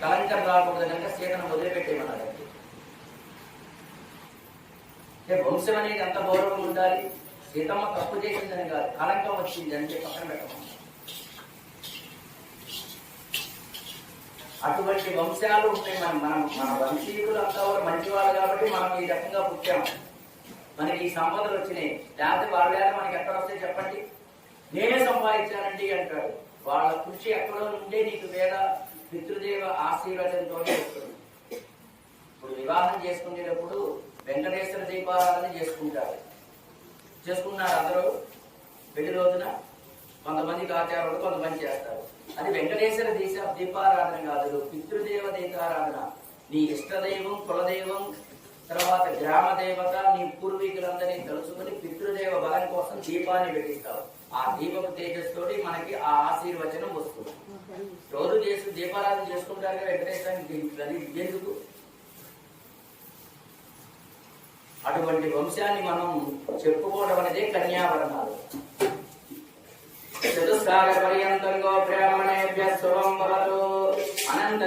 కలంకం రాకూడదు కనుక సీతను వదిలిపెట్టేయమన్నాడు. వంశం అనేది ఎంత గౌరవం ఉండాలి. సీతమ్మ తప్పు చేసిందని కాదు, కలంకం వచ్చింది అంటే పక్కన పెట్టమన్నారు. అటువంటి వంశాలు ఉంటాయి. మన వంశీకులు అంతా కూడా మంచి వాళ్ళు కాబట్టి మనం ఈ రకంగా పుట్టాము. మనకి ఈ సంపదలు వచ్చినాయి. లేకపోతే వాళ్ళ మనకి ఎక్కడ వస్తాయి చెప్పండి. నేనే సంపాదించానండి అంటాడు. వాళ్ళ కృషి ఎక్కడో ఉంటే నీకు వేద పితృదేవ ఆశీర్వాదంతో వస్తుంది. ఇప్పుడు వివాహం చేసుకునేటప్పుడు వెంకటేశ్వర దీపారాధన చేసుకున్నారు అందరూ. పెళ్లి రోజున కొంతమందికి ఆచారాలు కొంతమంది చేస్తారు. అది వెంకటేశ్వర దీపారాధన కాదు, పితృదేవ దీపారాధన. నీ ఇష్టదైవం, కులదైవం, తర్వాత గ్రామ దేవత, నీ పూర్వీకులందరినీ తలుచుకుని పితృదేవ బలం కోసం దీపాన్ని పెట్టిస్తావు. ఆ దీపపు తేజస్సుతోటి మనకి ఆ ఆశీర్వచనం వస్తుంది. రోజు దీపారాధన చేసుకుంటారు వెంకటేశ్వరానికి ఎందుకు? అటువంటి వంశాన్ని మనం చెప్పుకోవడం అనేది కన్యావరణాలు. చతుస్సాగ పర్యంతం గోప్ర